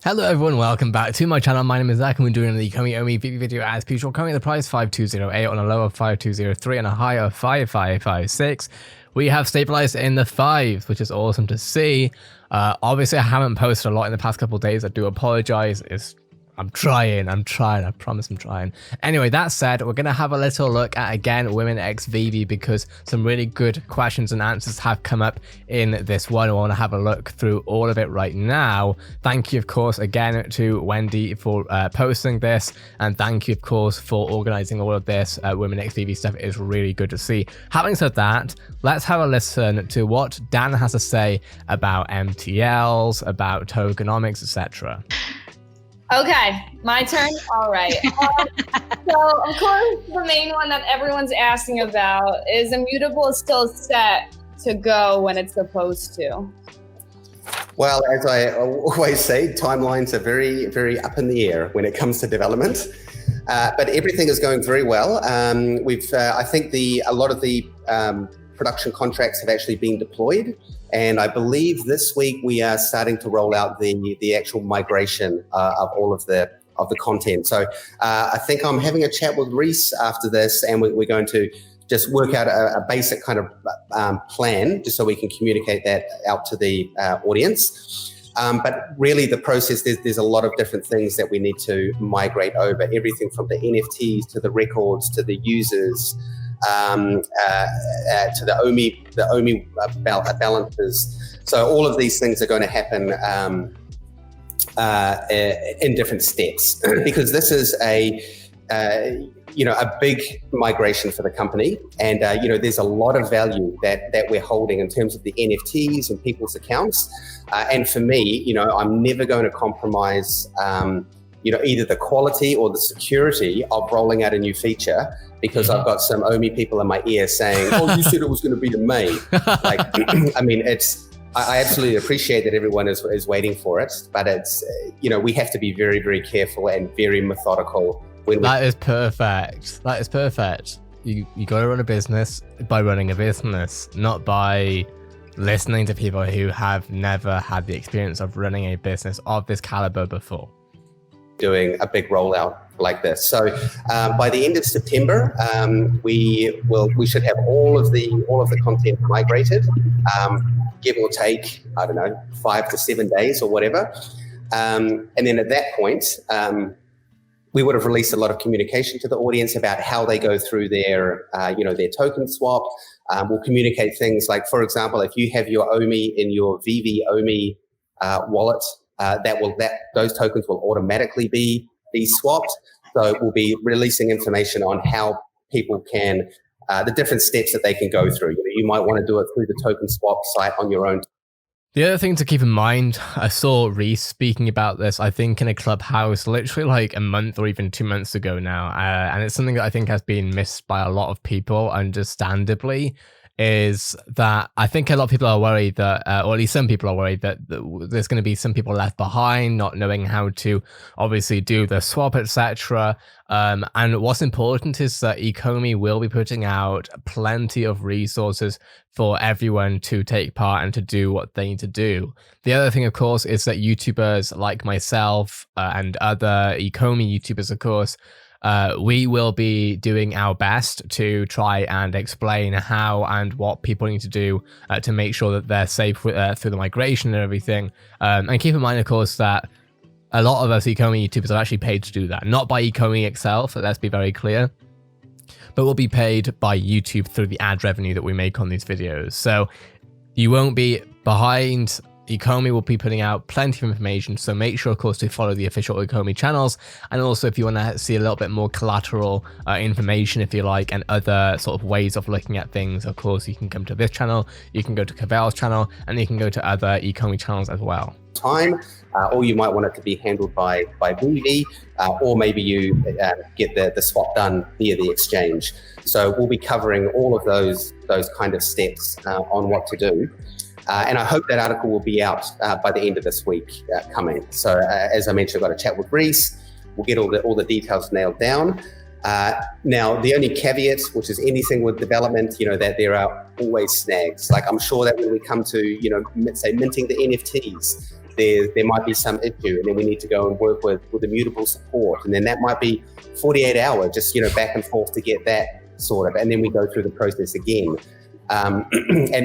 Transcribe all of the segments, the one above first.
Hello everyone, welcome back to my channel. My name is Zach and we're doing the ECOMI OMI VeVe video as usual. Currently the price 5208 on a low of 5203 and a high of 5556. We have stabilized in the 5s, which is awesome to see. Obviously I haven't posted a lot in the past couple of days. I do apologize. I'm trying, I promise I'm trying. Anyway, that said, we're going to have a little look at, again, Women x VeVe because some really good questions and answers have come up in this one. I want to have a look through all of it right now. Thank you, of course, again to Wendy for posting this, and thank you, of course, for organizing all of this Women x VeVe stuff. It is really good to see. Having said that, let's have a listen to what Dan has to say about MTLs, about tokenomics, etc. Okay, my turn. All right. So, of course, the main one that everyone's asking about is Immutable still set to go when it's supposed to? Well, as I always say, timelines are very, very up in the air when it comes to development. But everything is going very well. I think a lot of the production contracts have actually been deployed. And I believe this week we are starting to roll out the actual migration of all of the content. So I think I'm having a chat with Reese after this, and we're going to just work out a basic kind of plan, just so we can communicate that out to the audience. But really the process, there's a lot of different things that we need to migrate over, everything from the NFTs to the records to the users, to the OMI balances. So all of these things are going to happen in different steps because this is a big migration for the company, and there's a lot of value that we're holding in terms of the NFTs and people's accounts. And for me, I'm never going to compromise either the quality or the security of rolling out a new feature, because I've got some OMI people in my ear saying, "Oh, you said it was going to be in May." Like, I mean, I absolutely appreciate that everyone is waiting for it, but it's we have to be very, very careful and very methodical. That is perfect. That is perfect. You got to run a business by running a business, not by listening to people who have never had the experience of running a business of this caliber before. Doing a big rollout like this. So by the end of September, we should have all of the content migrated, give or take, I don't know, 5 to 7 days or whatever. And then at that point, we would have released a lot of communication to the audience about how they go through their token swap. We'll communicate things like, for example, if you have your OMI in your VeVe OMI wallet, those tokens will automatically be swapped. So we'll be releasing information on how people can, the different steps that they can go through. You might want to do it through the token swap site on your own. The other thing to keep in mind, I saw Reese speaking about this, I think in a Clubhouse literally like a month or even 2 months ago now. And it's something that I think has been missed by a lot of people, understandably, is that I think a lot of people are worried that, or at least some people are worried that there's going to be some people left behind, not knowing how to obviously do the swap, etc. And what's important is that ECOMI will be putting out plenty of resources for everyone to take part and to do what they need to do. The other thing, of course, is that YouTubers like myself and other ECOMI YouTubers, of course, we will be doing our best to try and explain how and what people need to do to make sure that they're safe through the migration and everything. And keep in mind, of course, that a lot of us ECOMI YouTubers are actually paid to do that. Not by ECOMI itself, let's be very clear, but we'll be paid by YouTube through the ad revenue that we make on these videos. So you won't be behind. ECOMI will be putting out plenty of information, so make sure, of course, to follow the official ECOMI channels. And also, if you want to see a little bit more collateral information, if you like, and other sort of ways of looking at things, of course, you can come to this channel, you can go to Cavell's channel, and you can go to other ECOMI channels as well. Or you might want it to be handled by VeVe, or maybe you get the swap done via the exchange. So we'll be covering all of those kind of steps on what to do. And I hope that article will be out by the end of this week coming. So as I mentioned, I've got a chat with Reese. We'll get all the details nailed down. Now, the only caveat, which is anything with development, that there are always snags. Like I'm sure that when we come to, say minting the NFTs, there might be some issue, and then we need to go and work with Immutable support, and then that might be 48 hours, just back and forth to get that sort of, and then we go through the process again. And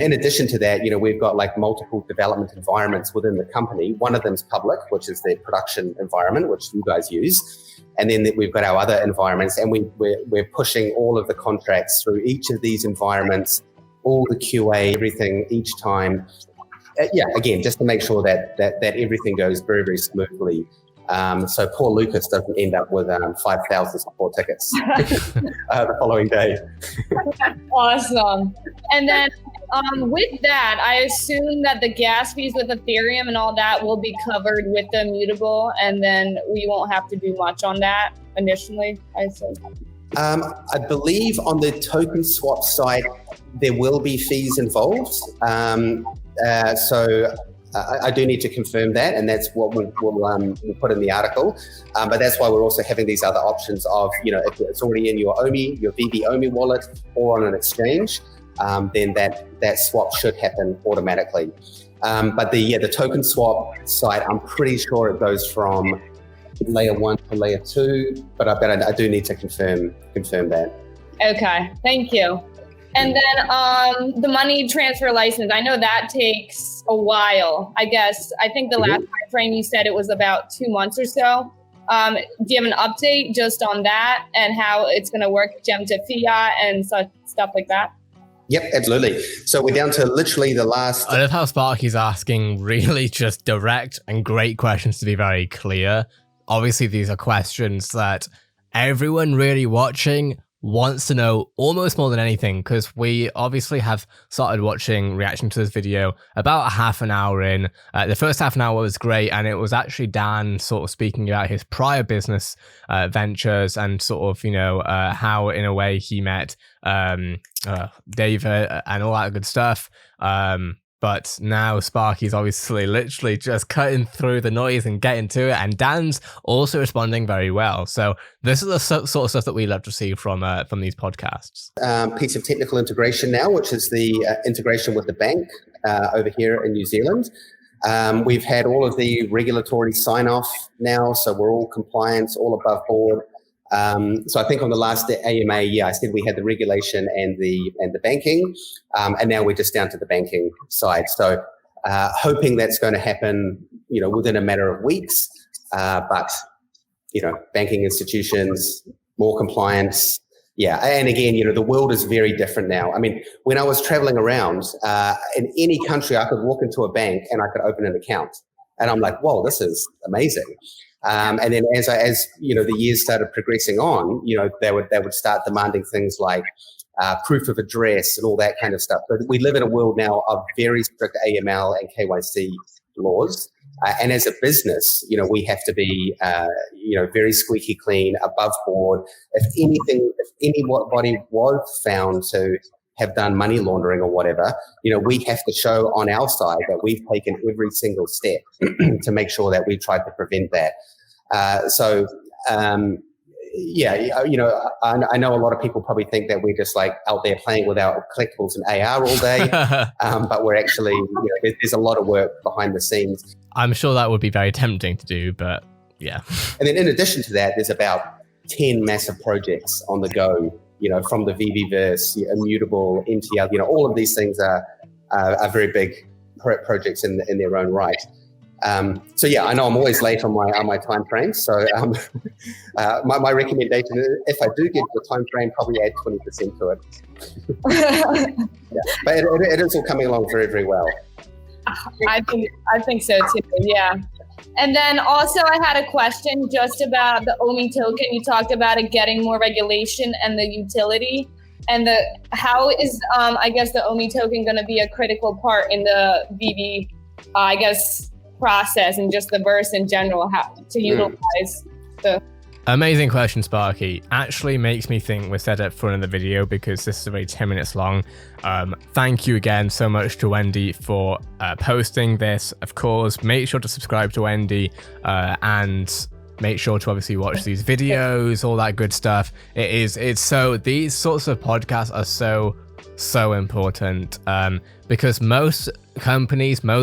in addition to that, we've got like multiple development environments within the company. One of them's public, which is the production environment, which you guys use. And then we've got our other environments, and we're pushing all of the contracts through each of these environments, all the QA, everything each time. Again, just to make sure that everything goes very, very smoothly. So poor Lucas doesn't end up with 5,000 support tickets the following day. Awesome. And then with that, I assume that the gas fees with Ethereum and all that will be covered with the Immutable, and then we won't have to do much on that initially, I assume. I believe on the token swap side, there will be fees involved. So I do need to confirm that, and that's what we'll put in the article. But that's why we're also having these other options of, if it's already in your OMI, your VeVe OMI wallet, or on an exchange, then that swap should happen automatically. But the token swap side, I'm pretty sure it goes from layer 1 to layer 2, but I do need to confirm that. Okay, thank you. And then the money transfer license, I know that takes a while, I guess. I think the last time frame you said it was about 2 months or so. Do you have an update just on that and how it's going to work, gem to fiat and such stuff like that? Yep, absolutely. So we're down to literally the last... I love how Sparky's asking really just direct and great questions, to be very clear. Obviously, these are questions that everyone really watching wants to know almost more than anything, because we obviously have started watching, reaction to this video about half an hour in. The first half an hour was great, and it was actually Dan sort of speaking about his prior business ventures and sort of, how in a way he met David and all that good stuff. But now Sparky's obviously literally just cutting through the noise and getting to it. And Dan's also responding very well. So this is the sort of stuff that we love to see from these podcasts. Piece of technical integration now, which is the integration with the bank over here in New Zealand. We've had all of the regulatory sign-off now, so we're all compliant, all above board. So I think on the last AMA, I said we had the regulation and the banking, and now we're just down to the banking side. So hoping that's going to happen, within a matter of weeks. But banking institutions, more compliance. Yeah, and again, the world is very different now. I mean, when I was traveling around in any country, I could walk into a bank and I could open an account, and I'm like, whoa, this is amazing. And then as the years started progressing on, they would start demanding things like proof of address and all that kind of stuff. But we live in a world now of very strict AML and KYC laws. And as a business, we have to be, very squeaky clean, above board. If anybody was found to have done money laundering or whatever, we have to show on our side that we've taken every single step to make sure that we tried to prevent that. I know a lot of people probably think that we're just like out there playing with our collectibles and AR all day, but we're actually, there's a lot of work behind the scenes. I'm sure that would be very tempting to do, but yeah. And then in addition to that, there's about 10 massive projects on the go, from the VeVeverse, Immutable, MTL, all of these things are very big projects in their own right. I know I'm always late on my time frame. So my recommendation is, if I do get the time frame, probably add 20% to it. But it is all coming along very, very well. I think so too. Yeah. And then also I had a question just about the OMI token. You talked about it getting more regulation and the utility, and how is I guess the OMI token going to be a critical part in the VeVe process and just the verse in general, how to utilize the... Amazing question, Sparky. Actually makes me think we're set up for another video, because this is already 10 minutes long. Thank you again so much to Wendy for posting this. Of course, make sure to subscribe to Wendy and make sure to obviously watch these videos, all that good stuff. These sorts of podcasts are so important, because most companies, most